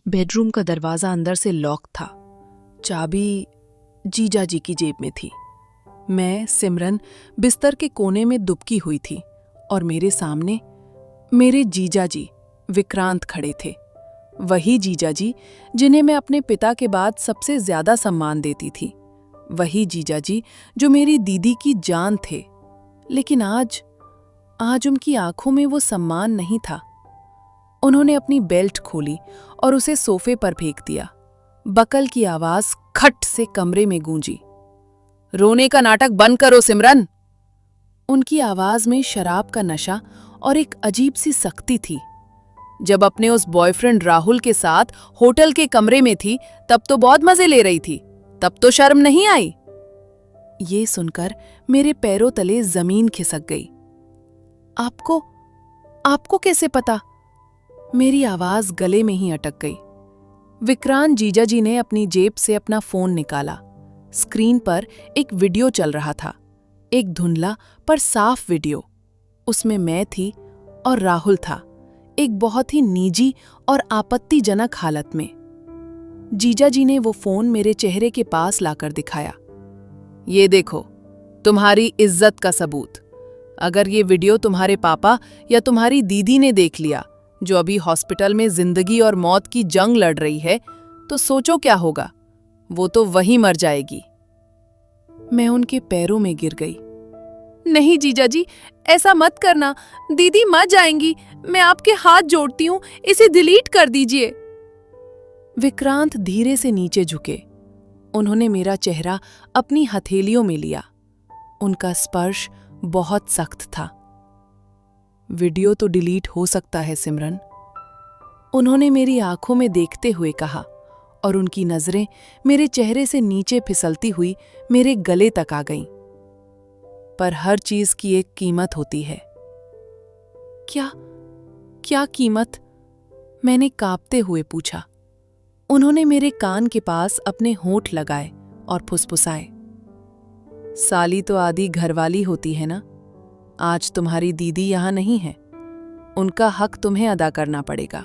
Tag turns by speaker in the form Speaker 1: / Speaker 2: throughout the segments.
Speaker 1: Bedroom का दरवाजा अंदर से लॉक था। चाबी जीजा जी की जेब में थी। मैं, सिमरन, बिस्तर के कोने में दुबकी हुई थी और मेरे सामने मेरे जीजा जी विक्रांत खड़े थे। वही जीजा जी जिन्हें मैं अपने पिता के बाद सबसे ज्यादा सम्मान देती थी। वही जीजा जी जो मेरी दीदी की जान थे। लेकिन आज उनकी आंखों में वो सम्मान नहीं था। उन्होंने अपनी बेल्ट खोली और उसे सोफे पर फेंक दिया। बकल की आवाज खट से कमरे में गूंजी। रोने का नाटक बंद करो सिमरन। उनकी आवाज में शराब का नशा और एक अजीब सी सख्ती थी। जब अपने उस बॉयफ्रेंड राहुल के साथ होटल के कमरे में थी तब तो बहुत मजे ले रही थी, तब तो शर्म नहीं आई। ये सुनकर मेरे पैरों तले जमीन खिसक गई। आपको कैसे पता? मेरी आवाज गले में ही अटक गई। विक्रांत जीजा जी ने अपनी जेब से अपना फोन निकाला। स्क्रीन पर एक वीडियो चल रहा था, एक धुंधला पर साफ वीडियो। उसमें मैं थी और राहुल था, एक बहुत ही निजी और आपत्तिजनक हालत में। जीजा जी ने वो फोन मेरे चेहरे के पास लाकर दिखाया। ये देखो, तुम्हारी इज्जत का सबूत। अगर ये वीडियो तुम्हारे पापा या तुम्हारी दीदी ने देख लिया, जो अभी हॉस्पिटल में जिंदगी और मौत की जंग लड़ रही है, तो सोचो क्या होगा। वो तो वहीं मर जाएगी। मैं उनके पैरों में गिर गई। नहीं जीजा जी, ऐसा मत करना, दीदी मर जाएंगी। मैं आपके हाथ जोड़ती हूं, इसे डिलीट कर दीजिए। विक्रांत धीरे से नीचे झुके। उन्होंने मेरा चेहरा अपनी हथेलियों में लिया। उनका स्पर्श बहुत सख्त था। वीडियो तो डिलीट हो सकता है सिमरन, उन्होंने मेरी आंखों में देखते हुए कहा, और उनकी नजरें मेरे चेहरे से नीचे फिसलती हुई मेरे गले तक आ गईं। पर हर चीज की एक कीमत होती है। क्या कीमत? मैंने कांपते हुए पूछा। उन्होंने मेरे कान के पास अपने होंठ लगाए और फुसफुसाए। साली तो आधी घरवाली होती है ना। आज तुम्हारी दीदी यहां नहीं है, उनका हक तुम्हें अदा करना पड़ेगा।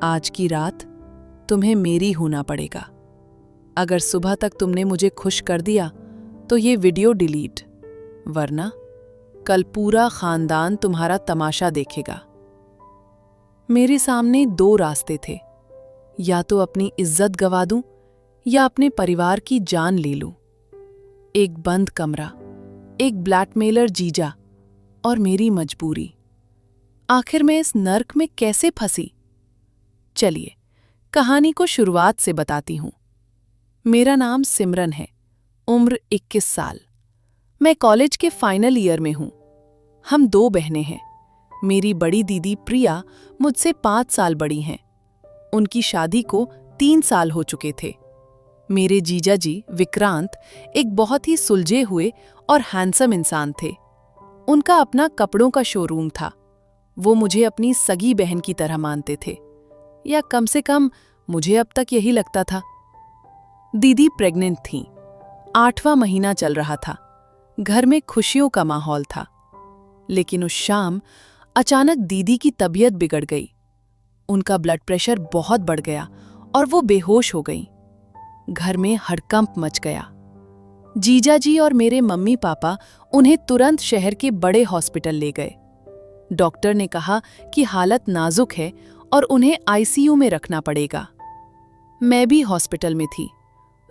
Speaker 1: आज की रात तुम्हें मेरी होना पड़ेगा। अगर सुबह तक तुमने मुझे खुश कर दिया तो ये वीडियो डिलीट, वरना कल पूरा खानदान तुम्हारा तमाशा देखेगा। मेरे सामने दो रास्ते थे, या तो अपनी इज्जत गवा दूं या अपने परिवार की जान ले लूं। एक बंद कमरा, एक ब्लैकमेलर जीजा और मेरी मजबूरी। आखिर मैं इस नर्क में कैसे फंसी? चलिए कहानी को शुरुआत से बताती हूं। मेरा नाम सिमरन है, उम्र 21 साल। मैं कॉलेज के फाइनल ईयर में हूं। हम दो बहनें हैं। मेरी बड़ी दीदी प्रिया मुझसे 5 साल बड़ी हैं। उनकी शादी को 3 साल हो चुके थे। मेरे जीजा जी विक्रांत एक बहुत ही सुलझे हुए और हैंडसम इंसान थे। उनका अपना कपड़ों का शोरूम था। वो मुझे अपनी सगी बहन की तरह मानते थे, या कम से कम मुझे अब तक यही लगता था। दीदी प्रेग्नेंट थीं। 8वां महीना चल रहा था। घर में खुशियों का माहौल था। लेकिन उस शाम अचानक दीदी की तबीयत बिगड़ गई। उनका ब्लड प्रेशर बहुत बढ़ गया और वो बेहोश हो गईं। घर में हड़कंप मच गया। जीजा जी और मेरे मम्मी पापा उन्हें तुरंत शहर के बड़े हॉस्पिटल ले गए। डॉक्टर ने कहा कि हालत नाजुक है और उन्हें आईसीयू में रखना पड़ेगा। मैं भी हॉस्पिटल में थी।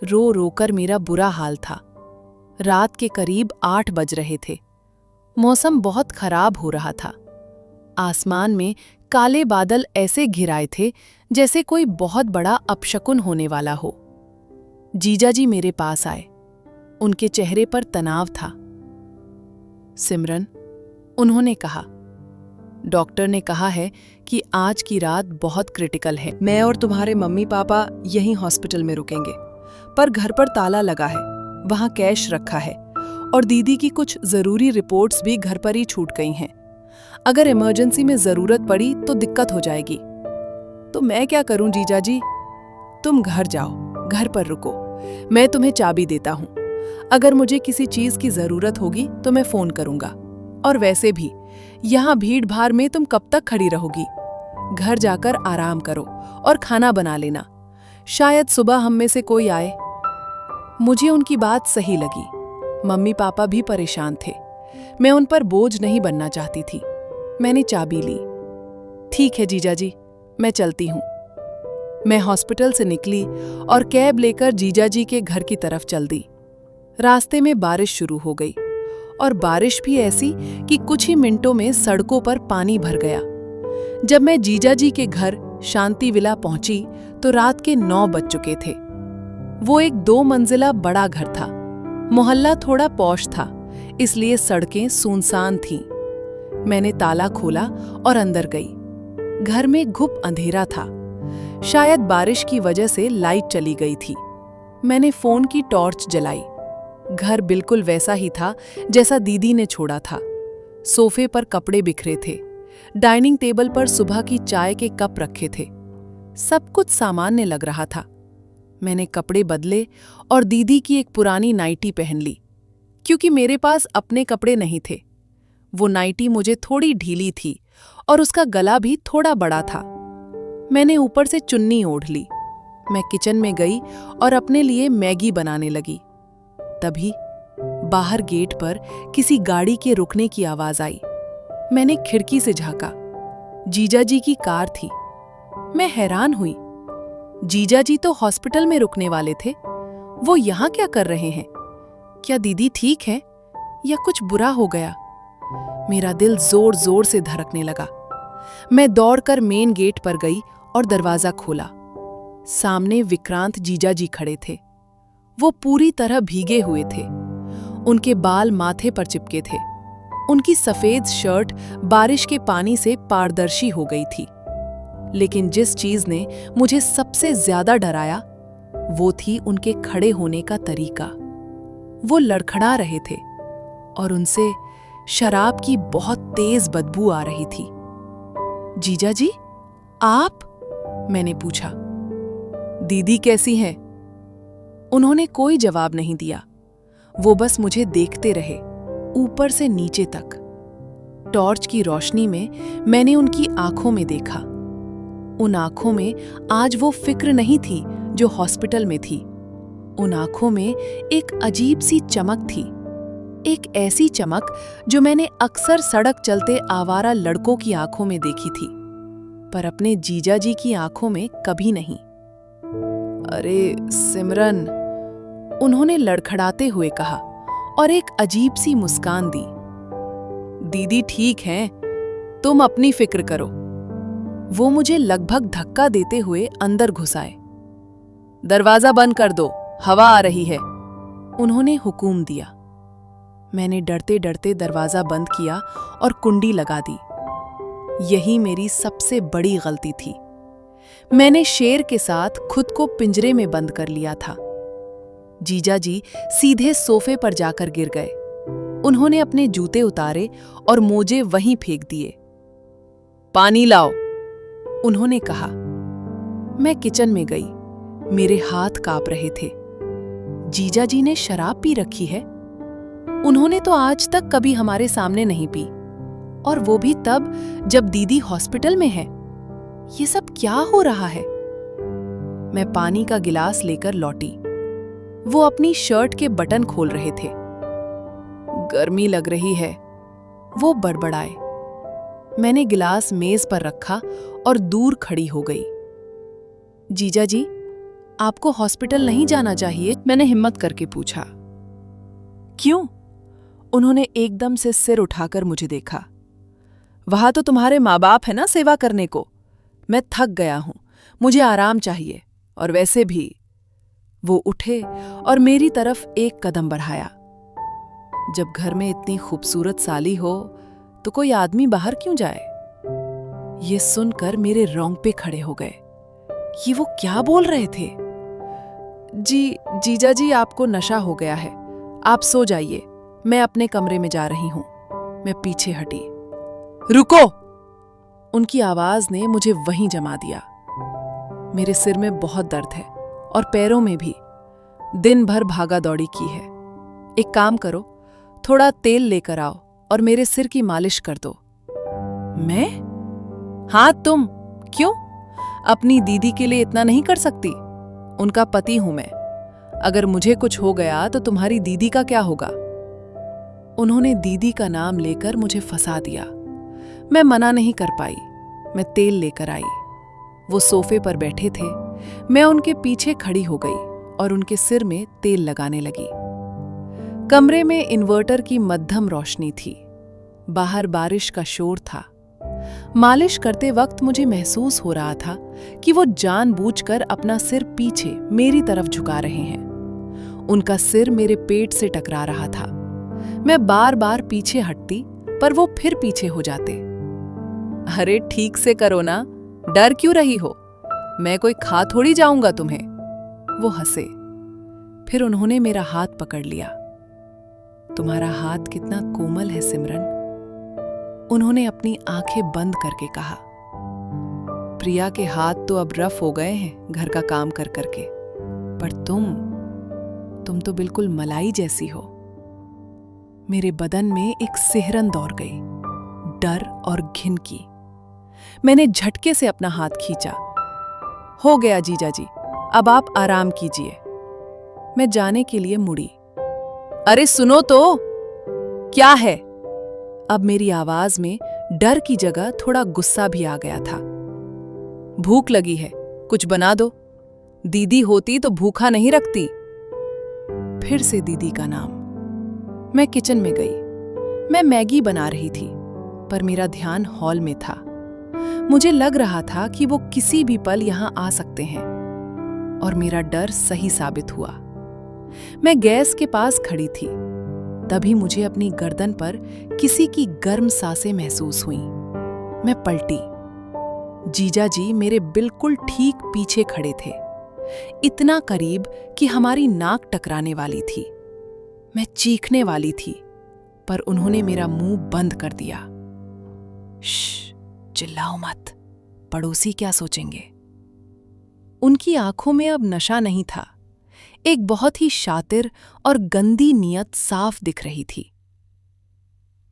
Speaker 1: रो रोकर मेरा बुरा हाल था। रात के करीब 8 बज रहे थे। मौसम बहुत खराब हो रहा था। आसमान में काले बादल ऐसे घिराए थे जैसे कोई बहुत बड़ा अपशकुन होने वाला हो। जीजा जी मेरे पास आए। उनके चेहरे पर तनाव था। सिमरन, उन्होंने कहा, डॉक्टर ने कहा है कि आज की रात बहुत क्रिटिकल है। मैं और तुम्हारे मम्मी पापा यहीं हॉस्पिटल में रुकेंगे, पर घर पर ताला लगा है, वहां कैश रखा है और दीदी की कुछ जरूरी रिपोर्ट्स भी घर पर ही छूट गई हैं। अगर इमरजेंसी में जरूरत पड़ी तो दिक्कत हो जाएगी। तो मैं क्या करूं जीजा जी? तुम घर जाओ, घर पर रुको, मैं तुम्हें चाबी देता हूं। अगर मुझे किसी चीज की जरूरत होगी तो मैं फोन करूंगा। और वैसे भी यहाँ भीड़ भाड़ में तुम कब तक खड़ी रहोगी? घर जाकर आराम करो और खाना बना लेना, शायद सुबह हम में से कोई आए। मुझे उनकी बात सही लगी। मम्मी पापा भी परेशान थे। मैं उन पर बोझ नहीं बनना चाहती थी। मैंने चाबी ली। ठीक है जीजा जी, मैं चलती हूँ। मैं हॉस्पिटल से निकली और कैब लेकर जीजा जी के घर की तरफ चल दी। रास्ते में बारिश शुरू हो गई और बारिश भी ऐसी कि कुछ ही मिनटों में सड़कों पर पानी भर गया। जब मैं जीजा जी के घर शांति विला पहुंची तो रात के 9 बज चुके थे। वो एक 2 मंजिला बड़ा घर था। मोहल्ला थोड़ा पॉश था, इसलिए सड़कें सुनसान थीं। मैंने ताला खोला और अंदर गई। घर में घुप अंधेरा था। शायद बारिश की वजह से लाइट चली गई थी। मैंने फोन की टॉर्च जलाई। घर बिल्कुल वैसा ही था जैसा दीदी ने छोड़ा था। सोफे पर कपड़े बिखरे थे। डाइनिंग टेबल पर सुबह की चाय के कप रखे थे। सब कुछ सामान्य लग रहा था। मैंने कपड़े बदले और दीदी की एक पुरानी नाइटी पहन ली, क्योंकि मेरे पास अपने कपड़े नहीं थे। वो नाइटी मुझे थोड़ी ढीली थी और उसका गला भी थोड़ा बड़ा था। मैंने ऊपर से चुन्नी ओढ़ ली। मैं किचन में गई और अपने लिए मैगी बनाने लगी। तभी बाहर गेट पर किसी गाड़ी के रुकने की आवाज आई। मैंने खिड़की से झांका। जीजा जी की कार थी। मैं हैरान हुई। जीजा जी तो हॉस्पिटल में रुकने वाले थे। वो यहाँ क्या कर रहे हैं? क्या दीदी ठीक है या कुछ बुरा हो गया? मेरा दिल जोर जोर से धड़कने लगा। मैं दौड़कर मेन गेट पर गई और दरवाजा खोला। सामने विक्रांत जीजा जी खड़े थे। वो पूरी तरह भीगे हुए थे। उनके बाल माथे पर चिपके थे। उनकी सफेद शर्ट बारिश के पानी से पारदर्शी हो गई थी। लेकिन जिस चीज ने मुझे सबसे ज्यादा डराया वो थी उनके खड़े होने का तरीका। वो लड़खड़ा रहे थे और उनसे शराब की बहुत तेज बदबू आ रही थी। जीजा जी, आप? मैंने पूछा। दीदी कैसी हैं? उन्होंने कोई जवाब नहीं दिया। वो बस मुझे देखते रहे, ऊपर से नीचे तक। टॉर्च की रोशनी में मैंने उनकी आंखों में देखा। उन आंखों में आज वो फिक्र नहीं थी जो हॉस्पिटल में थी। उन आंखों में एक अजीब सी चमक थी। एक ऐसी चमक जो मैंने अक्सर सड़क चलते आवारा लड़कों की आंखों में देखी थी, पर अपने जीजा जी की आंखों में कभी नहीं। अरे सिमरन, उन्होंने लड़खड़ाते हुए कहा और एक अजीब सी मुस्कान दी। दीदी ठीक हैं, तुम अपनी फिक्र करो। वो मुझे लगभग धक्का देते हुए अंदर घुसाए। दरवाजा बंद कर दो, हवा आ रही है, उन्होंने हुक्म दिया। मैंने डरते डरते दरवाजा बंद किया और कुंडी लगा दी। यही मेरी सबसे बड़ी गलती थी। मैंने शेर के साथ खुद को पिंजरे में बंद कर लिया था। जीजा जी सीधे सोफे पर जाकर गिर गए। उन्होंने अपने जूते उतारे और मोजे वहीं फेंक दिए। पानी लाओ, उन्होंने कहा। मैं किचन में गई। मेरे हाथ कांप रहे थे। जीजा जी ने शराब पी रखी है। उन्होंने तो आज तक कभी हमारे सामने नहीं पी, और वो भी तब जब दीदी हॉस्पिटल में है। ये सब क्या हो रहा है? मैं पानी का गिलास लेकर लौटी। वो अपनी शर्ट के बटन खोल रहे थे। गर्मी लग रही है, वो बड़बड़ाए। मैंने गिलास मेज पर रखा और दूर खड़ी हो गई। जीजा जी, आपको हॉस्पिटल नहीं जाना चाहिए? मैंने हिम्मत करके पूछा। क्यों? उन्होंने एकदम से सिर उठाकर मुझे देखा। वहां तो तुम्हारे माँ बाप है ना सेवा करने को। मैं थक गया हूं, मुझे आराम चाहिए। और वैसे भी। वो उठे और मेरी तरफ एक कदम बढ़ाया। जब घर में इतनी खूबसूरत साली हो तो कोई आदमी बाहर क्यों जाए? ये सुनकर मेरे रोंगटे खड़े हो गए। ये वो क्या बोल रहे थे? जीजा जी, आपको नशा हो गया है, आप सो जाइए, मैं अपने कमरे में जा रही हूं। मैं पीछे हटी। रुको! उनकी आवाज ने मुझे वहीं जमा दिया। मेरे सिर में बहुत दर्द है और पैरों में भी। दिन भर भागा दौड़ी की है। एक काम करो, थोड़ा तेल लेकर आओ और मेरे सिर की मालिश कर दो। मैं? हाँ तुम, क्यों? अपनी दीदी के लिए इतना नहीं कर सकती? उनका पति हूं मैं। अगर मुझे कुछ हो गया तो तुम्हारी दीदी का क्या होगा? उन्होंने दीदी का नाम लेकर मुझे फंसा दिया। मैं मना नहीं कर पाई। मैं तेल लेकर आई। वो सोफे पर बैठे थे। मैं उनके पीछे खड़ी हो गई और उनके सिर में तेल लगाने लगी। कमरे में इन्वर्टर की मध्यम रोशनी थी। बाहर बारिश का शोर था। मालिश करते वक्त मुझे महसूस हो रहा था कि वो जानबूझकर अपना सिर पीछे मेरी तरफ झुका रहे हैं। उनका सिर मेरे पेट से टकरा रहा था। मैं बार बार पीछे हटती, पर वो फिर पीछे हो जाते। अरे ठीक से करो ना, डर क्यों रही हो? मैं कोई खा थोड़ी जाऊंगा तुम्हें। वो हंसे। फिर उन्होंने मेरा हाथ पकड़ लिया। तुम्हारा हाथ कितना कोमल है सिमरन, उन्होंने अपनी आंखें बंद करके कहा। प्रिया के हाथ तो अब रफ हो गए हैं घर का काम कर करके, पर तुम तो बिल्कुल मलाई जैसी हो। मेरे बदन में एक सिहरन दौड़ गई, डर और घिन की। मैंने झटके से अपना हाथ खींचा। हो गया जीजा जी, अब आप आराम कीजिए। मैं जाने के लिए मुड़ी। अरे सुनो तो, क्या है? अब मेरी आवाज में डर की जगह थोड़ा गुस्सा भी आ गया था। भूख लगी है, कुछ बना दो। दीदी होती तो भूखा नहीं रखती। फिर से दीदी का नाम। मैं किचन में गई। मैं मैगी बना रही थी, पर मेरा ध्यान हॉल में था। मुझे लग रहा था कि वो किसी भी पल यहां आ सकते हैं, और मेरा डर सही साबित हुआ। मैं गैस के पास खड़ी थी। तभी मुझे अपनी गर्दन पर किसी की गर्म सांसें महसूस हुईं। मैं पलटी। जीजा जी मेरे बिल्कुल ठीक पीछे खड़े थे, इतना करीब कि हमारी नाक टकराने वाली थी। मैं चीखने वाली थी, पर उन्होंने मेरा मुंह बंद कर दिया। श्श, चिल्लाओ मत, पड़ोसी क्या सोचेंगे। उनकी आंखों में अब नशा नहीं था। एक बहुत ही शातिर और गंदी नीयत साफ दिख रही थी।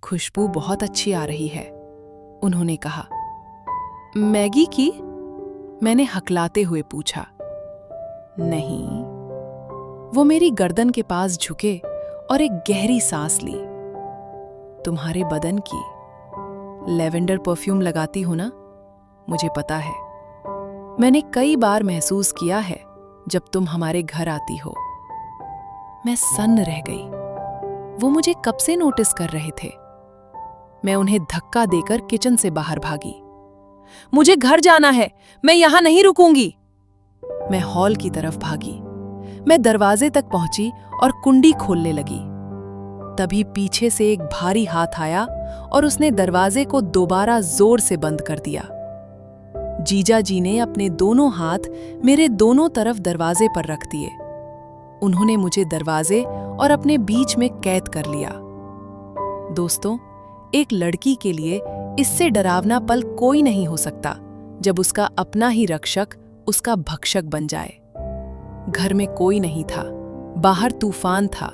Speaker 1: खुशबू बहुत अच्छी आ रही है, उन्होंने कहा। मैगी की? मैंने हकलाते हुए पूछा। नहीं। वो मेरी गर्दन के पास झुके और एक गहरी सांस ली। तुम्हारे बदन की। लेवेंडर परफ्यूम लगाती हो ना? मुझे पता है। मैंने कई बार महसूस किया है जब तुम हमारे घर आती हो। मैं सन्न रह गई। वो मुझे कब से नोटिस कर रहे थे? मैं उन्हें धक्का देकर किचन से बाहर भागी। मुझे घर जाना है, मैं यहां नहीं रुकूंगी। मैं हॉल की तरफ भागी। मैं दरवाजे तक पहुंची और कुंडी खोलने लगी। तभी पीछे से एक भारी हाथ आया और उसने दरवाजे को दोबारा जोर से बंद कर दिया। जीजा जी ने अपने दोनों हाथ मेरे दोनों तरफ दरवाजे पर रख दिए। उन्होंने मुझे दरवाजे और अपने बीच में कैद कर लिया। दोस्तों, एक लड़की के लिए इससे डरावना पल कोई नहीं हो सकता जब उसका अपना ही रक्षक उसका भक्षक बन जाए। घर में कोई नहीं था, बाहर तूफान था,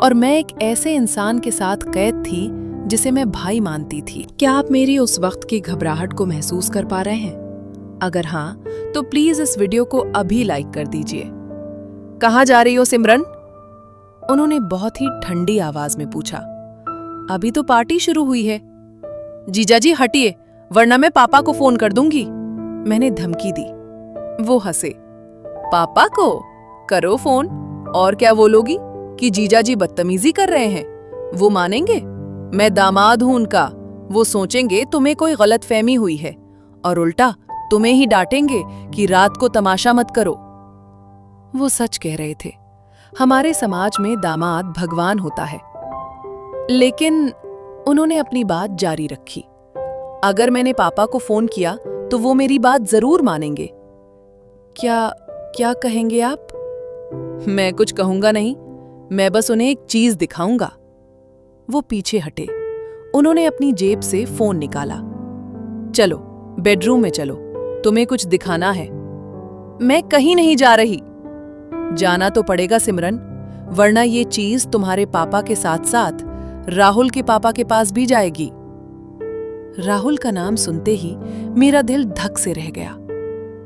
Speaker 1: और मैं एक ऐसे इंसान के साथ कैद थी जिसे मैं भाई मानती थी। क्या आप मेरी उस वक्त की घबराहट को महसूस कर पा रहे हैं? अगर हाँ, तो प्लीज इस वीडियो को अभी लाइक कर दीजिए। कहाँ जा रही हो सिमरन? उन्होंने बहुत ही ठंडी आवाज में पूछा। अभी तो पार्टी शुरू हुई है। जीजा जी हटिए, वरना मैं पापा को फोन कर दूंगी, मैंने धमकी दी। वो हंसे। पापा को करो फोन, और क्या बोलोगी कि जीजा जी बदतमीजी कर रहे हैं? वो मानेंगे? मैं दामाद हूं उनका। वो सोचेंगे तुम्हें कोई गलतफहमी हुई है, और उल्टा तुम्हें ही डांटेंगे कि रात को तमाशा मत करो। वो सच कह रहे थे। हमारे समाज में दामाद भगवान होता है। लेकिन उन्होंने अपनी बात जारी रखी। अगर मैंने पापा को फोन किया तो वो मेरी बात जरूर मानेंगे। क्या कहेंगे आप? मैं कुछ कहूंगा नहीं, मैं बस उन्हें एक चीज दिखाऊंगा। वो पीछे हटे। उन्होंने अपनी जेब से फोन निकाला। चलो बेडरूम में चलो, तुम्हें कुछ दिखाना है। मैं कहीं नहीं जा रही। जाना तो पड़ेगा सिमरन, वरना ये चीज तुम्हारे पापा के साथ साथ राहुल के पापा के पास भी जाएगी। राहुल का नाम सुनते ही मेरा दिल धक से रह गया।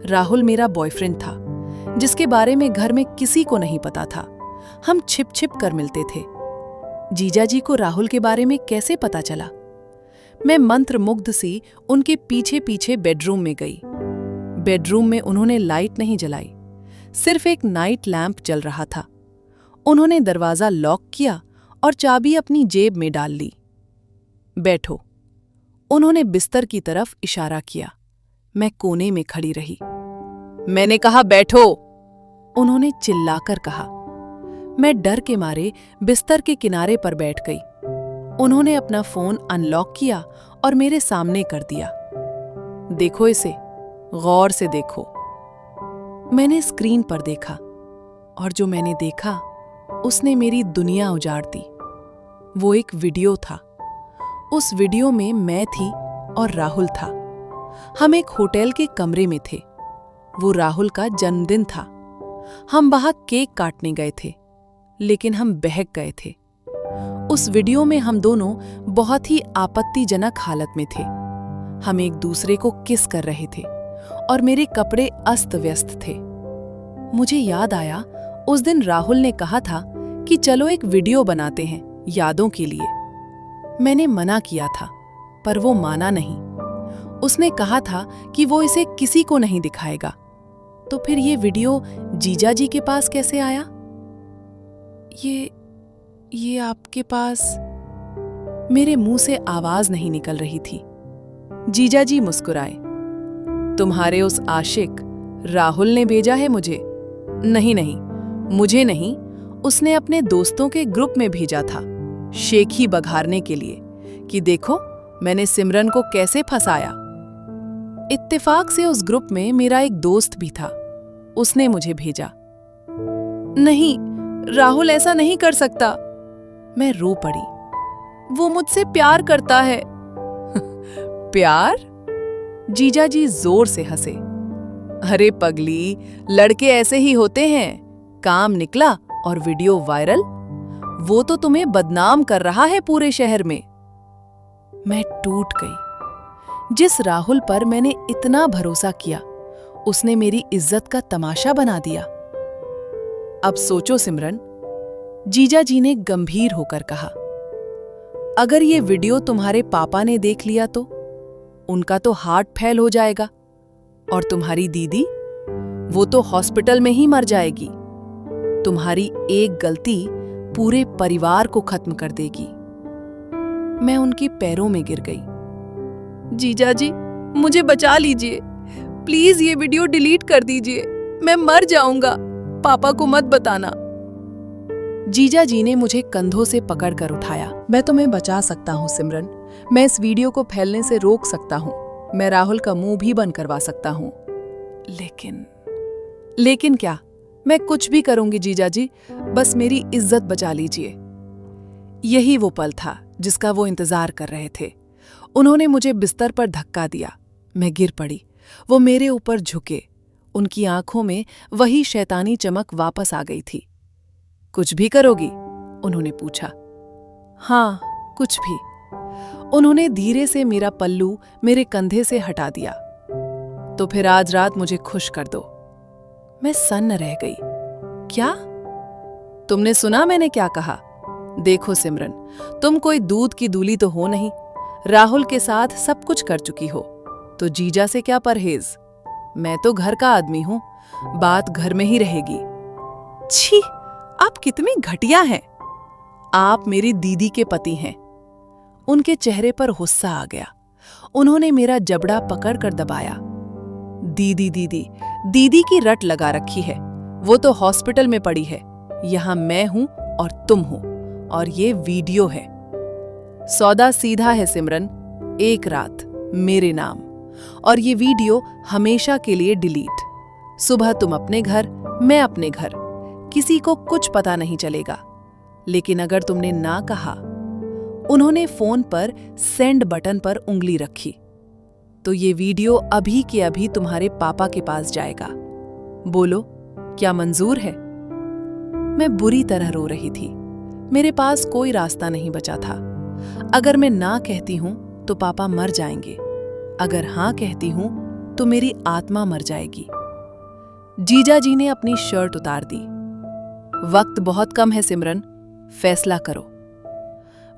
Speaker 1: राहुल मेरा बॉयफ्रेंड था, जिसके बारे में घर में किसी को नहीं पता था। हम छिप छिप कर मिलते थे। जीजाजी को राहुल के बारे में कैसे पता चला? मैं मंत्रमुग्ध सी उनके पीछे पीछे बेडरूम में गई। बेडरूम में उन्होंने लाइट नहीं जलाई, सिर्फ एक नाइट लैंप जल रहा था। उन्होंने दरवाजा लॉक किया और चाबी अपनी जेब में डाल ली। बैठो, उन्होंने बिस्तर की तरफ इशारा किया। मैं कोने में खड़ी रही। मैंने कहा बैठो, उन्होंने चिल्लाकर कहा। मैं डर के मारे बिस्तर के किनारे पर बैठ गई। उन्होंने अपना फोन अनलॉक किया और मेरे सामने कर दिया। देखो इसे, गौर से देखो। मैंने स्क्रीन पर देखा और जो मैंने देखा उसने मेरी दुनिया उजाड़ दी। वो एक वीडियो था। उस वीडियो में मैं थी और राहुल था। हम एक होटल के कमरे में थे। वो राहुल का जन्मदिन था। हम वहां केक काटने गए थे, लेकिन हम बहक गए थे। उस वीडियो में हम दोनों बहुत ही आपत्तिजनक हालत में थे। हम एक दूसरे को किस कर रहे थे और मेरे कपड़े अस्त व्यस्त थे। मुझे याद आया, उस दिन राहुल ने कहा था कि चलो एक वीडियो बनाते हैं यादों के लिए। मैंने मना किया था, पर वो माना नहीं। उसने कहा था कि वो इसे किसी को नहीं दिखाएगा। तो फिर ये वीडियो जीजाजी के पास कैसे आया? ये आपके पास? मेरे मुंह से आवाज नहीं निकल रही थी। जीजाजी मुस्कुराए। तुम्हारे उस आशिक राहुल ने भेजा है मुझे। नहीं नहीं, मुझे नहीं, उसने अपने दोस्तों के ग्रुप में भेजा था, शेखी बघारने के लिए कि देखो मैंने सिमरन को कैसे फंसाया। इत्तेफाक से उस ग्रुप में मेरा एक दोस्त भी था। उसने मुझे भेजा। नहीं, राहुल ऐसा नहीं कर सकता। मैं रो पड़ी। वो मुझसे प्यार करता है। प्यार? जीजाजी जोर से हंसे। अरे पगली, लड़के ऐसे ही होते हैं। काम निकला और वीडियो वायरल। वो तो तुम्हें बदनाम कर रहा है पूरे शहर में। मैं टूट गई। जिस राहुल पर मैंने इतना भरोसा किया, उसने मेरी इज्जत का तमाशा बना दिया। अब सोचो सिमरन, जीजाजी ने गंभीर होकर कहा, अगर ये वीडियो तुम्हारे पापा ने देख लिया तो उनका तो हार्ट फेल हो जाएगा, और तुम्हारी दीदी, वो तो हॉस्पिटल में ही मर जाएगी। तुम्हारी एक गलती पूरे परिवार को खत्म कर देगी। मैं उनके पैरों में गिर गई। जीजाजी, मुझे बचा लीजिए। प्लीज ये वीडियो डिलीट कर दीजिए। मैं मर जाऊंगा। पापा को मत बताना। जीजाजी ने मुझे कंधों से पकड़कर उठाया। मैं तुम्हें बचा सकता हूँ सिमरन। मैं इस वीडियो को फैलने से रोक सकता हूँ। मैं राहुल का मुंह भी बंद करवा सकता हूँ। लेकिन क्या? मैं कुछ भी करूंगी जीजाजी, बस मेरी इज्जत बचा लीजिए। यही वो पल था जिसका वो इंतजार कर रहे थे। उन्होंने मुझे बिस्तर पर धक्का दिया। मैं गिर पड़ी। वो मेरे ऊपर झुके। उनकी आंखों में वही शैतानी चमक वापस आ गई थी। कुछ भी करोगी? उन्होंने पूछा। हाँ, कुछ भी। उन्होंने धीरे से मेरा पल्लू मेरे कंधे से हटा दिया। तो फिर आज रात मुझे खुश कर दो। मैं सन्न रह गई। क्या? तुमने सुना मैंने क्या कहा? देखो सिमरन, तुम कोई दूध की दूली तो हो नहीं। राहुल के साथ सब कुछ कर चुकी हो, तो जीजा से क्या परहेज? मैं तो घर का आदमी हूं, बात घर में ही रहेगी। छी, आप कितने घटिया हैं। आप मेरी दीदी के पति हैं। उनके चेहरे पर गुस्सा आ गया। उन्होंने मेरा जबड़ा पकड़कर दबाया। दीदी दीदी दीदी की रट लगा रखी है। वो तो हॉस्पिटल में पड़ी है। यहां मैं हूं और तुम हो, और ये वीडियो है। सौदा सीधा है सिमरन, एक रात मेरे नाम, और ये वीडियो हमेशा के लिए डिलीट। सुबह तुम अपने घर, मैं अपने घर, किसी को कुछ पता नहीं चलेगा। लेकिन अगर तुमने ना कहा, उन्होंने फोन पर सेंड बटन पर उंगली रखी, तो ये वीडियो अभी के अभी तुम्हारे पापा के पास जाएगा। बोलो, क्या मंजूर है? मैं बुरी तरह रो रही थी। मेरे पास कोई रास्ता नहीं बचा था। अगर मैं ना कहती हूं तो पापा मर जाएंगे, अगर हाँ कहती हूं तो मेरी आत्मा मर जाएगी। जीजा जी ने अपनी शर्ट उतार दी। वक्त बहुत कम है सिमरन, फैसला करो।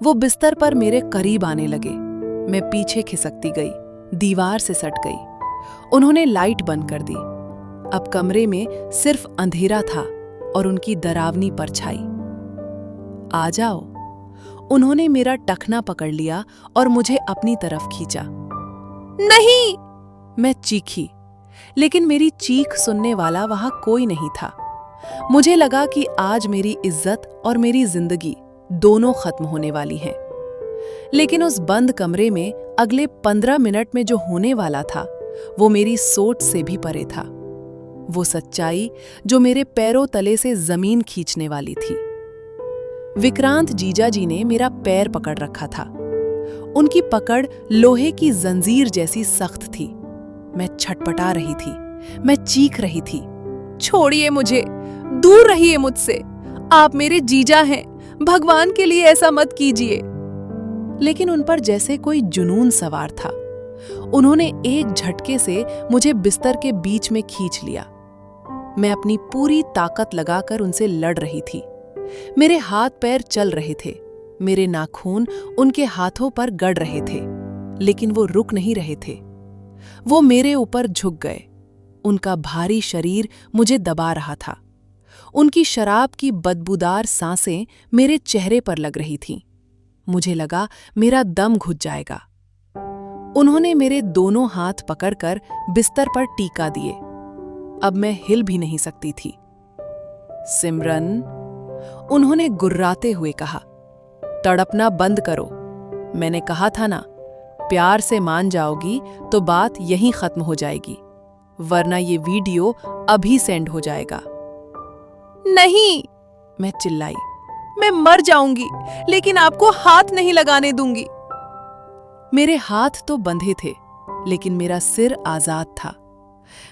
Speaker 1: वो बिस्तर पर मेरे करीब आने लगे। मैं पीछे खिसकती गई, दीवार से सट गई। उन्होंने लाइट बंद कर दी। अब कमरे में सिर्फ अंधेरा था और उनकी डरावनी परछाई। आ जाओ। उन्होंने मेरा टखना पकड़ लिया और मुझे अपनी तरफ खींचा। नहीं! मैं चीखी, लेकिन मेरी चीख सुनने वाला वहां कोई नहीं था। मुझे लगा कि आज मेरी इज्जत और मेरी जिंदगी दोनों खत्म होने वाली हैं। लेकिन उस बंद कमरे में अगले 15 मिनट में जो होने वाला था वो मेरी सोच से भी परे था। वो सच्चाई जो मेरे पैरों तले से जमीन खींचने वाली थी। विक्रांत जीजा जी ने मेरा पैर पकड़ रखा था। उनकी पकड़ लोहे की जंजीर जैसी सख्त थी। मैं छटपटा रही थी, मैं चीख रही थी, छोड़िए मुझे, दूर रहिए मुझसे, आप मेरे जीजा हैं, भगवान के लिए ऐसा मत कीजिए। लेकिन उन पर जैसे कोई जुनून सवार था। उन्होंने एक झटके से मुझे बिस्तर के बीच में खींच लिया। मैं अपनी पूरी ताकत लगाकर उनसे लड़ रही थी। मेरे हाथ पैर चल रहे थे, मेरे नाखून उनके हाथों पर गड़ रहे थे, लेकिन वो रुक नहीं रहे थे। वो मेरे ऊपर झुक गए। उनका भारी शरीर मुझे दबा रहा था। उनकी शराब की बदबूदार सांसें मेरे चेहरे पर लग रही थीं। मुझे लगा मेरा दम घुट जाएगा। उन्होंने मेरे दोनों हाथ पकड़कर बिस्तर पर टीका दिए। अब मैं हिल भी नहीं सकती थी। सिमरन, उन्होंने गुर्राते हुए कहा, तड़पना बंद करो। मैंने कहा था ना, प्यार से मान जाओगी तो बात यहीं खत्म हो जाएगी, वरना ये वीडियो अभी सेंड हो जाएगा। नहीं! मैं चिल्लाई, मैं मर जाऊंगी, लेकिन आपको हाथ नहीं लगाने दूंगी। मेरे हाथ तो बंधे थे, लेकिन मेरा सिर आजाद था।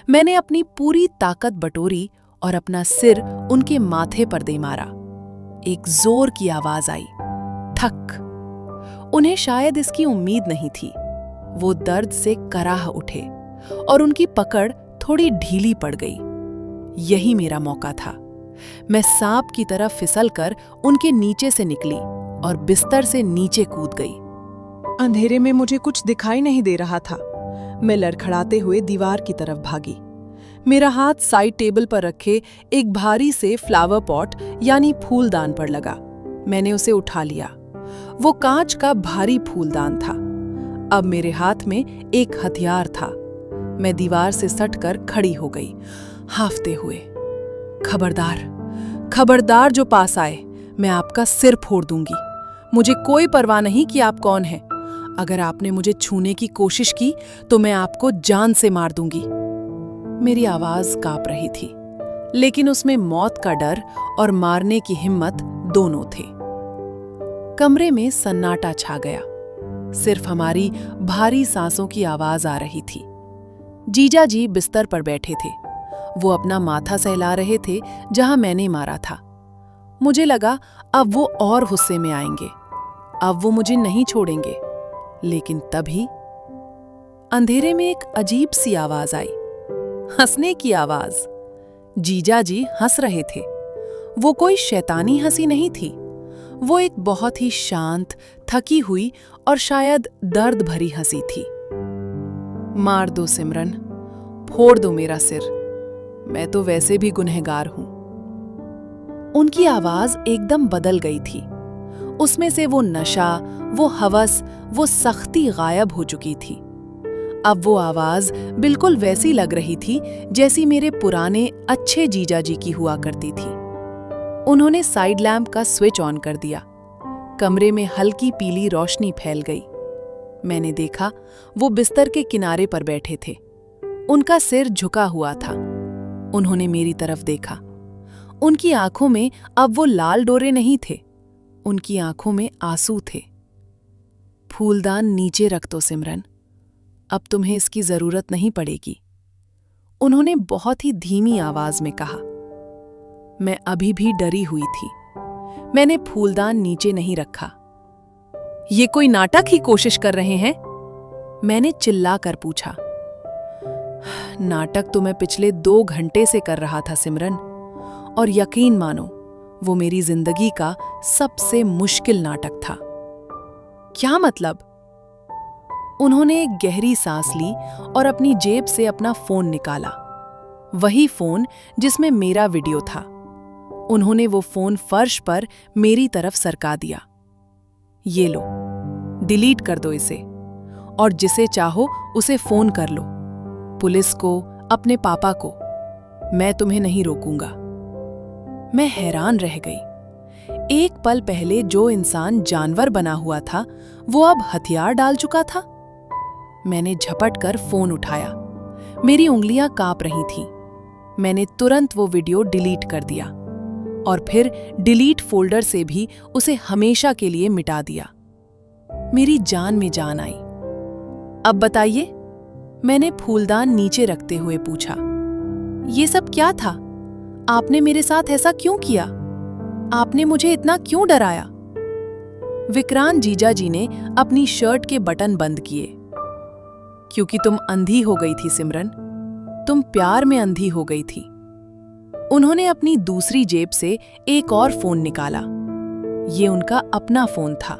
Speaker 1: मैंने अपनी पूरी ताकत बटोरी और अपना सिर उनके माथे पर दे मारा। एक जोर की आवाज आई, ठक। उन्हें शायद इसकी उम्मीद नहीं थी। वो दर्द से कराह उठे और उनकी पकड़ थोड़ी ढीली पड़ गई। यही मेरा मौका था। मैं सांप की तरह फिसलकर उनके नीचे से निकली और बिस्तर से नीचे कूद गई। अंधेरे में मुझे कुछ दिखाई नहीं दे रहा था। मैं लड़खड़ाते हुए दीवार की तरफ भागी। मेरा हाथ साइड टेबल पर रखे एक भारी से फ्लावर पॉट यानी फूलदान पर लगा। मैंने उसे उठा लिया। वो कांच का भारी फूलदान था। अब मेरे हाथ में एक हथियार था। मैं दीवार से सटकर खड़ी हो गई, हांफते हुए। खबरदार, खबरदार जो पास आए, मैं आपका सिर फोड़ दूंगी। मुझे कोई परवाह नहीं कि आप कौन हैं। अगर आपने मुझे छूने की कोशिश की तो मैं आपको जान से मार दूंगी। मेरी आवाज कांप रही थी, लेकिन उसमें मौत का डर और मारने की हिम्मत दोनों थे। कमरे में सन्नाटा छा गया। सिर्फ हमारी भारी सांसों की आवाज आ रही थी। जीजा जी बिस्तर पर बैठे थे। वो अपना माथा सहला रहे थे जहां मैंने मारा था। मुझे लगा अब वो और गुस्से में आएंगे, अब वो मुझे नहीं छोड़ेंगे। लेकिन तभी अंधेरे में एक अजीब सी आवाज आई, हंसने की आवाज। जीजा जी हंस रहे थे। वो कोई शैतानी हंसी नहीं थी। वो एक बहुत ही शांत, थकी हुई और शायद दर्द भरी हंसी थी। मार दो सिमरन, फोड़ दो मेरा सिर, मैं तो वैसे भी गुनहगार हूं। उनकी आवाज एकदम बदल गई थी। उसमें से वो नशा, वो हवस, वो सख्ती गायब हो चुकी थी। अब वो आवाज बिल्कुल वैसी लग रही थी जैसी मेरे पुराने अच्छे जीजा जी की हुआ करती थी। उन्होंने साइड लैंप का स्विच ऑन कर दिया। कमरे में हल्की पीली रोशनी फैल गई। मैंने देखा वो बिस्तर के किनारे पर बैठे थे। उनका सिर झुका हुआ था। उन्होंने मेरी तरफ देखा। उनकी आंखों में अब वो लाल डोरे नहीं थे, उनकी आंखों में आंसू थे। फूलदान नीचे रख दो सिमरन, अब तुम्हें इसकी जरूरत नहीं पड़ेगी, उन्होंने बहुत ही धीमी आवाज में कहा। मैं अभी भी डरी हुई थी। मैंने फूलदान नीचे नहीं रखा। ये कोई नाटक ही कोशिश कर रहे हैं, मैंने चिल्लाकर पूछा। नाटक तो मैं पिछले 2 घंटे से कर रहा था सिमरन, और यकीन मानो वो मेरी जिंदगी का सबसे मुश्किल नाटक था। क्या मतलब? उन्होंने एक गहरी सांस ली और अपनी जेब से अपना फोन निकाला, वही फोन जिसमें मेरा वीडियो था। उन्होंने वो फोन फर्श पर मेरी तरफ सरका दिया। ये लो, डिलीट कर दो इसे, और जिसे चाहो उसे फोन कर लो, पुलिस को, अपने पापा को। मैं तुम्हें नहीं रोकूंगा। मैं हैरान रह गई। एक पल पहले जो इंसान जानवर बना हुआ था, वो अब हथियार डाल चुका था। मैंने झपट कर फोन उठाया। मेरी उंगलियां कांप रही थीं। मैंने तुरंत वो वीडियो डिलीट कर दिया और फिर डिलीट फोल्डर से भी उसे हमेशा के लिए मिटा दिया। मेरी जान में जान आई। अब बताइए, मैंने फूलदान नीचे रखते हुए पूछा। ये सब क्या था? आपने मेरे साथ ऐसा क्यों किया? आपने मुझे इतना क्यों डराया? विक्रांत जीजा जी ने अपनी शर्ट के बटन बंद किए। क्योंकि तुम अंधी हो गई थी सिमरन, तुम प्यार में अंधी हो गई थी। उन्होंने अपनी दूसरी जेब से एक और फोन निकाला। ये उनका अपना फोन था।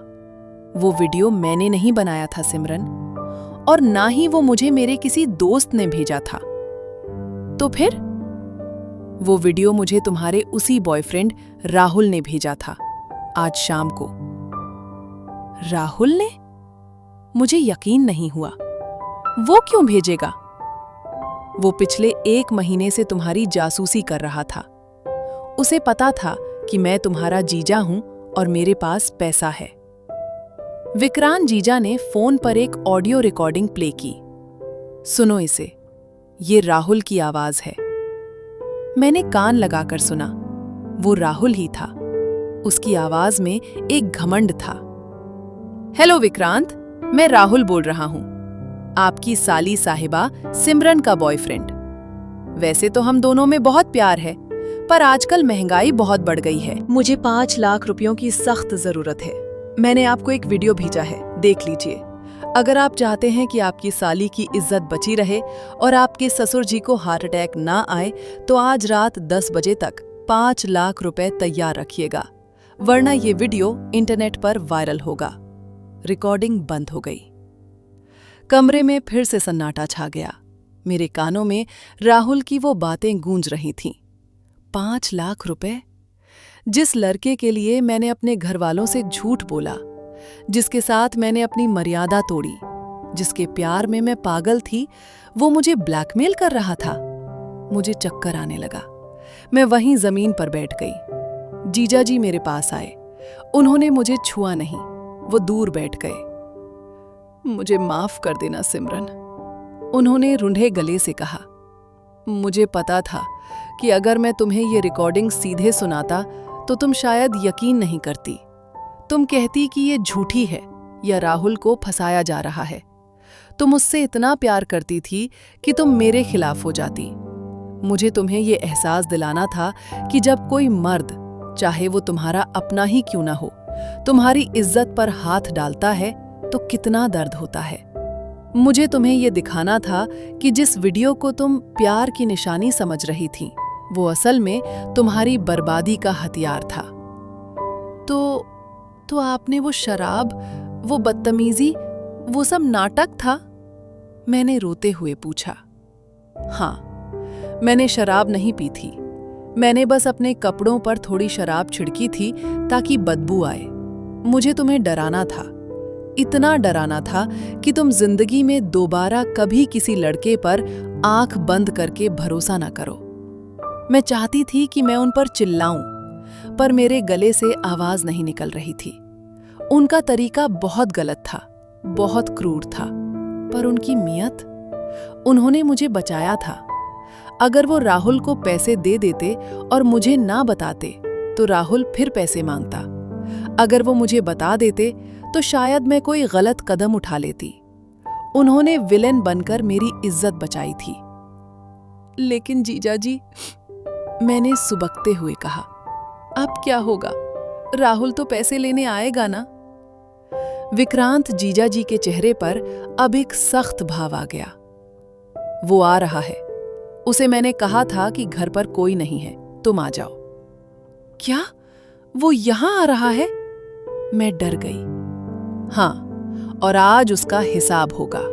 Speaker 1: वो वीडियो मैंने नहीं बनाया था सिमरन, और ना ही वो मुझे मेरे किसी दोस्त ने भेजा था। तो फिर? वो वीडियो मुझे तुम्हारे उसी बॉयफ्रेंड राहुल ने भेजा था, आज शाम को। राहुल ने? मुझे यकीन नहीं हुआ। वो क्यों भेजेगा? वो पिछले 1 महीने से तुम्हारी जासूसी कर रहा था। उसे पता था कि मैं तुम्हारा जीजा हूं और मेरे पास पैसा है। विक्रांत जीजा ने फोन पर एक ऑडियो रिकॉर्डिंग प्ले की। सुनो इसे, ये राहुल की आवाज है। मैंने कान लगाकर सुना। वो राहुल ही था। उसकी आवाज में एक घमंड था। हेलो विक्रांत, मैं राहुल बोल रहा हूं, आपकी साली साहिबा सिमरन का बॉयफ्रेंड। वैसे तो हम दोनों में बहुत प्यार है, पर आजकल महंगाई बहुत बढ़ गई है। मुझे 5 लाख रुपयों की सख्त जरूरत है। मैंने आपको एक वीडियो भेजा है, देख लीजिए। अगर आप चाहते हैं कि आपकी साली की इज्जत बची रहे और आपके ससुर जी को हार्ट अटैक ना आए, तो आज रात 10 बजे तक 5 लाख रुपए तैयार रखिएगा, वरना ये वीडियो इंटरनेट पर वायरल होगा। रिकॉर्डिंग बंद हो गई। कमरे में फिर से सन्नाटा छा गया। मेरे कानों में राहुल की वो बातें गूंज रही थीं। 5 लाख रुपए? जिस लड़के के लिए मैंने अपने घर वालों से झूठ बोला, जिसके साथ मैंने अपनी मर्यादा तोड़ी, जिसके प्यार में मैं पागल थी, वो मुझे ब्लैकमेल कर रहा था। मुझे चक्कर आने लगा। मैं वहीं जमीन पर बैठ गई। जीजा जी मेरे पास आए। उन्होंने मुझे छुआ नहीं, वो दूर बैठ गए। मुझे माफ कर देना सिमरन, उन्होंने रूंधे गले से कहा। मुझे पता था कि अगर मैं तुम्हें ये रिकॉर्डिंग सीधे सुनाता तो तुम शायद यकीन नहीं करती। तुम कहती कि ये झूठी है या राहुल को फंसाया जा रहा है। तुम उससे इतना प्यार करती थी कि तुम मेरे खिलाफ हो जाती। मुझे तुम्हें ये एहसास दिलाना था कि जब कोई मर्द, चाहे वो तुम्हारा अपना ही क्यों ना हो, तुम्हारी इज्जत पर हाथ डालता है तो कितना दर्द होता है। मुझे तुम्हें ये दिखाना था कि जिस वीडियो को तुम प्यार की निशानी समझ रही थी, वो असल में तुम्हारी बर्बादी का हथियार था। तो आपने वो शराब, वो बदतमीजी, वो सब नाटक था? मैंने रोते हुए पूछा। हाँ, मैंने शराब नहीं पी थी। मैंने बस अपने कपड़ों पर थोड़ी शराब छिड़की थी ताकि बदबू आए। मुझे तुम्हें डराना था, इतना डराना था कि तुम जिंदगी में दोबारा कभी किसी लड़के पर आंख बंद करके भरोसा ना करो। मैं चाहती थी कि मैं उन पर चिल्लाऊं, पर मेरे गले से आवाज नहीं निकल रही थी। उनका तरीका बहुत गलत था, बहुत क्रूर था, पर उनकी नीयत, उन्होंने मुझे बचाया था। अगर वो राहुल को पैसे दे देते और मुझे ना बताते तो राहुल फिर पैसे मांगता। अगर वो मुझे बता देते तो शायद मैं कोई गलत कदम उठा लेती। उन्होंने विलेन बनकर मेरी इज्जत बचाई थी। लेकिन जीजा जी, मैंने सुबकते हुए कहा, अब क्या होगा? राहुल तो पैसे लेने आएगा ना? विक्रांत जीजाजी के चेहरे पर अब एक सख्त भाव आ गया। वो आ रहा है। उसे मैंने कहा था कि घर पर कोई नहीं है, तुम आ जाओ। क्या वो यहां आ रहा है? मैं डर गई। हाँ, और आज उसका हिसाब होगा।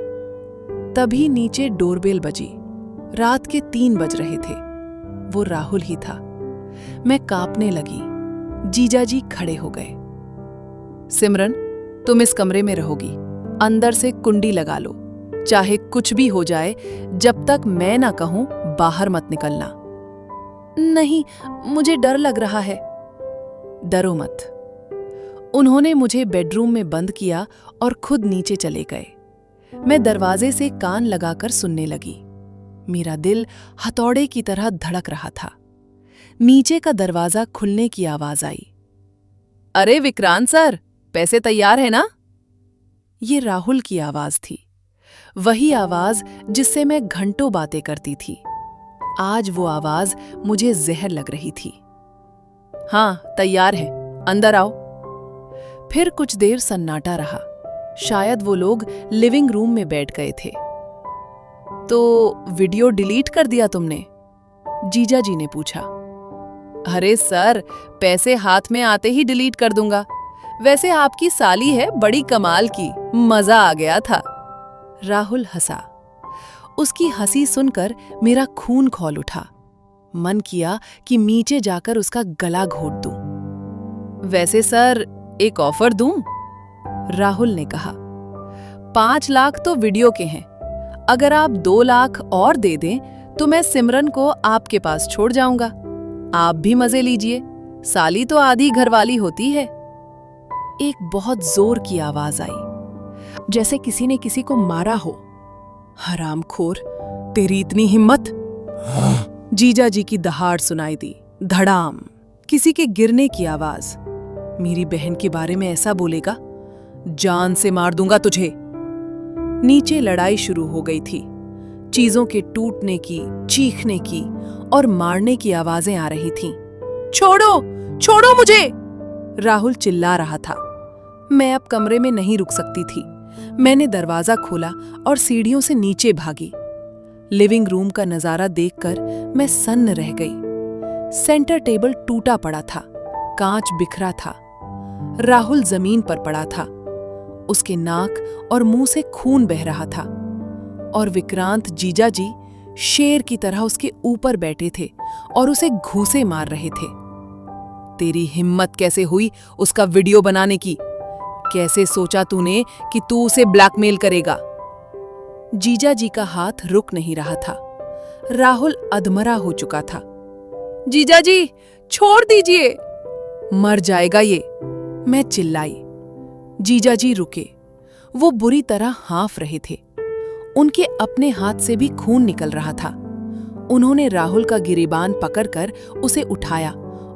Speaker 1: तभी नीचे डोरबेल बजी। रात के 3 बज रहे थे। वो राहुल ही था। मैं कांपने लगी। जीजाजी खड़े हो गए। सिमरन, तुम इस कमरे में रहोगी। अंदर से कुंडी लगा लो। चाहे कुछ भी हो जाए, जब तक मैं ना कहूं बाहर मत निकलना। नहीं, मुझे डर लग रहा है। डरो मत। उन्होंने मुझे बेडरूम में बंद किया और खुद नीचे चले गए। मैं दरवाजे से कान लगाकर सुनने लगी। मेरा दिल हथौड़े की तरह धड़क रहा था। नीचे का दरवाजा खुलने की आवाज आई। अरे विक्रांत सर, पैसे तैयार है ना? ये राहुल की आवाज थी। वही आवाज जिससे मैं घंटों बातें करती थी। आज वो आवाज मुझे जहर लग रही थी। हाँ, तैयार है, अंदर आओ। फिर कुछ देर सन्नाटा रहा। शायद वो लोग लिविंग रूम में बैठ गए थे। तो वीडियो डिलीट कर दिया तुमने? जीजाजी ने पूछा। अरे सर, पैसे हाथ में आते ही डिलीट कर दूंगा। वैसे आपकी साली है बड़ी कमाल की, मजा आ गया था। राहुल हंसा। उसकी हंसी सुनकर मेरा खून खौल उठा। मन किया कि नीचे जाकर उसका गला घोट दूं। वैसे सर, एक ऑफर दूं? राहुल ने कहा। 5 लाख तो वीडियो के हैं। अगर आप 2 लाख और दे दें तो मैं सिमरन को आपके पास छोड़ जाऊंगा। आप भी मजे लीजिए। साली तो आधी घरवाली होती है। एक बहुत जोर की आवाज आई, जैसे किसी ने किसी को मारा हो। हरामखोर, तेरी इतनी हिम्मत! जीजाजी की दहाड़ सुनाई दी। धड़ाम, किसी के गिरने की आवाज। मेरी बहन के बारे में ऐसा बोलेगा? जान से मार दूंगा तुझे। नीचे लड़ाई शुरू हो गई थी। चीजों के टूटने की, चीखने की और मारने की आवाजें आ रही थीं। छोड़ो, छोड़ो मुझे! राहुल चिल्ला रहा था। मैं अब कमरे में नहीं रुक सकती थी। मैंने दरवाजा खोला और सीढ़ियों से नीचे भागी। लिविंग रूम का नजारा देखकर मैं सन्न रह गई। सेंटर टेबल टूटा पड़ा था, कांच बिखरा था। राहुल जमीन पर पड़ा था। उसके नाक और मुंह से खून बह रहा था। और विक्रांत जीजाजी शेर की तरह उसके ऊपर बैठे थे और उसे घूंसे मार रहे थे। तेरी हिम्मत कैसे हुई उसका वीडियो बनाने की? कैसे सोचा तूने कि तू उसे ब्लैकमेल करेगा? जीजाजी का हाथ रुक नहीं रहा था। राहुल अधमरा हो चुका था। जीजाजी, छोड़ दीजिए! मर जाएगा ये! मैं चिल्लाई। जीजाजी रुके। वो बुरी तरह हाँफ रहे थे। उनके अपने हाथ से भी खून निकल रहा था। उन्होंने राहुल का गिरेबान पकड़कर उसे उठाया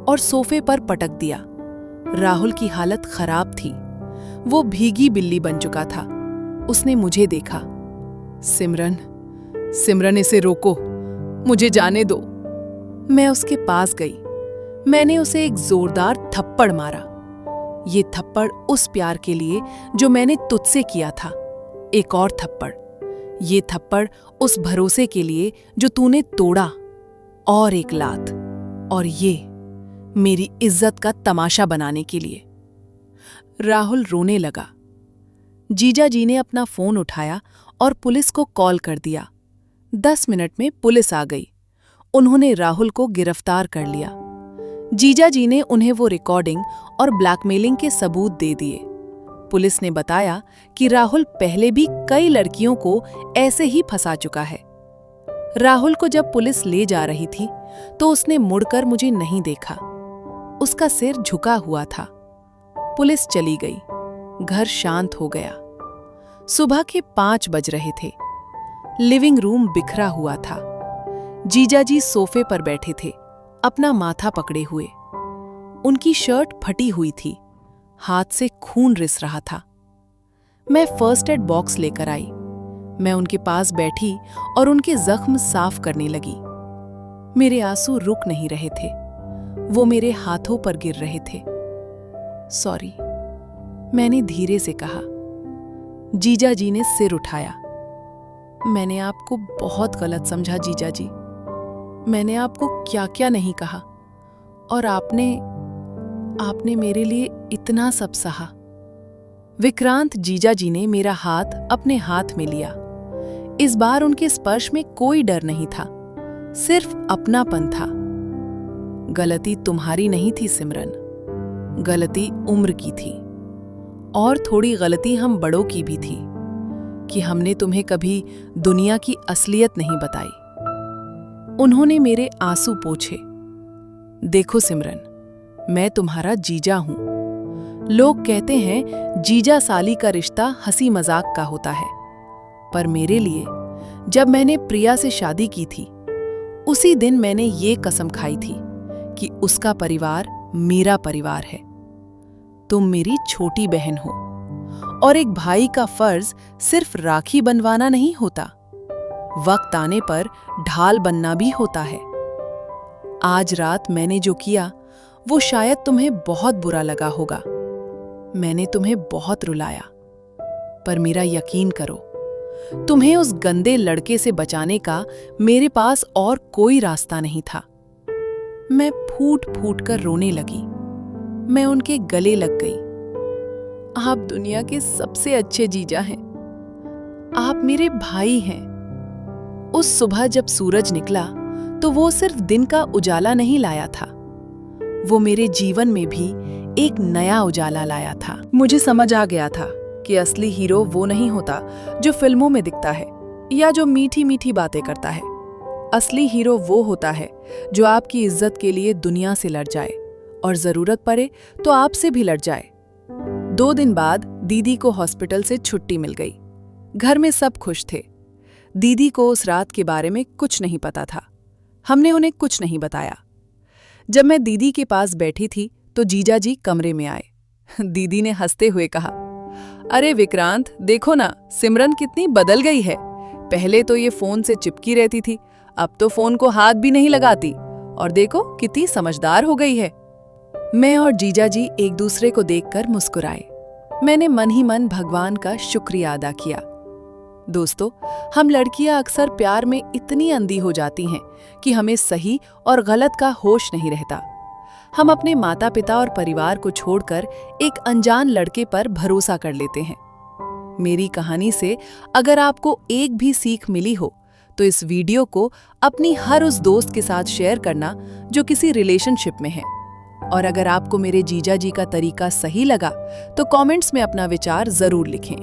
Speaker 1: और सोफे पर पटक दिया। राहुल की हालत खराब थी। वो भीगी बिल्ली बन चुका था। उसने मुझे देखा। सिमरन, सिमरन, इसे रोको, मुझे जाने दो। मैं उसके पास गई। मैंने उसे एक जोरदार थप्पड़ मारा। ये थप्पड़ उस प्यार के लिए जो मैंने तुझसे किया था। एक और थप्पड़। ये थप्पड़ उस भरोसे के लिए जो तूने तोड़ा। और एक लात। और ये मेरी इज्जत का तमाशा बनाने के लिए। राहुल रोने लगा। जीजाजी ने अपना फोन उठाया और पुलिस को कॉल कर दिया। 10 मिनट में पुलिस आ गई। उन्होंने राहुल को गिरफ्तार कर लिया। जीजाजी ने उन्हें वो रिकॉर्डिंग और ब्लैकमेलिंग के सबूत दे दिए। पुलिस ने बताया कि राहुल पहले भी कई लड़कियों को ऐसे ही फंसा चुका है। राहुल को जब पुलिस ले जा रही थी तो उसने मुड़कर मुझे नहीं देखा। उसका सिर झुका हुआ था। पुलिस चली गई। घर शांत हो गया। सुबह के 5 बज रहे थे। लिविंग रूम बिखरा हुआ था। जीजाजी सोफे पर बैठे थे, अपना माथा पकड़े हुए। उनकी शर्ट फटी हुई थी। हाथ से खून रिस रहा था। मैं फर्स्ट एड बॉक्स लेकर आई। मैं उनके पास बैठी और उनके जख्म साफ करने लगी। मेरे आंसू रुक नहीं रहे थे। वो मेरे हाथों पर गिर रहे थे। सॉरी, मैंने धीरे से कहा। जीजा जी ने सिर उठाया। मैंने आपको बहुत गलत समझा जीजा जी। मैंने आपको क्या क्या नहीं कहा, और आपने मेरे लिए इतना सब सहा। विक्रांत जीजा जी ने मेरा हाथ अपने हाथ में लिया। इस बार उनके स्पर्श में कोई डर नहीं था, सिर्फ अपनापन था। गलती तुम्हारी नहीं थी सिमरन, गलती उम्र की थी, और थोड़ी गलती हम बड़ों की भी थी कि हमने तुम्हें कभी दुनिया की असलियत नहीं बताई। उन्होंने मेरे आंसू पोंछे। देखो सिमरन, मैं तुम्हारा जीजा हूं। लोग कहते हैं जीजा साली का रिश्ता हंसी मजाक का होता है, पर मेरे लिए जब मैंने प्रिया से शादी की थी, उसी दिन मैंने ये कसम खाई थी कि उसका परिवार मेरा परिवार है। तुम मेरी छोटी बहन हो, और एक भाई का फर्ज सिर्फ राखी बंधवाना नहीं होता, वक्त आने पर ढाल बनना भी होता है। आज रात मैंने जो किया वो शायद तुम्हें बहुत बुरा लगा होगा। मैंने तुम्हें बहुत रुलाया, पर मेरा यकीन करो, तुम्हें उस गंदे लड़के से बचाने का मेरे पास और कोई रास्ता नहीं था। मैं फूट फूट कर रोने लगी। मैं उनके गले लग गई। आप दुनिया के सबसे अच्छे जीजा हैं। आप मेरे भाई हैं। उस सुबह जब सूरज निकला तो वो सिर्फ दिन का उजाला नहीं लाया था, वो मेरे जीवन में भी एक नया उजाला लाया था। मुझे समझ आ गया था कि असली हीरो वो नहीं होता जो फिल्मों में दिखता है या जो मीठी मीठी बातें करता है। असली हीरो वो होता है जो आपकी इज्जत के लिए दुनिया से लड़ जाए, और जरूरत पड़े तो आपसे भी लड़ जाए। 2 दिन बाद दीदी को हॉस्पिटल से छुट्टी मिल गई। घर में सब खुश थे। दीदी को उस रात के बारे में कुछ नहीं पता था। हमने उन्हें कुछ नहीं बताया। जब मैं दीदी के पास बैठी थी तो जीजा जी कमरे में आए। दीदी ने हंसते हुए कहा, अरे विक्रांत, देखो ना, सिमरन कितनी बदल गई है। पहले तो ये फोन से चिपकी रहती थी, अब तो फोन को हाथ भी नहीं लगाती, और देखो कितनी समझदार हो गई है। मैं और जीजा जी एक दूसरे को देखकर मुस्कुराए। मैंने मन ही मन भगवान का शुक्रिया अदा किया। दोस्तों, हम लड़कियां अक्सर प्यार में इतनी अंधी हो जाती हैं कि हमें सही और गलत का होश नहीं रहता। हम अपने माता पिता और परिवार को छोड़कर एक अनजान लड़के पर भरोसा कर लेते हैं। मेरी कहानी से अगर आपको एक भी सीख मिली हो तो इस वीडियो को अपनी हर उस दोस्त के साथ शेयर करना जो किसी रिलेशनशिप में है। और अगर आपको मेरे जीजा जी का तरीका सही लगा तो कमेंट्स में अपना विचार जरूर लिखें।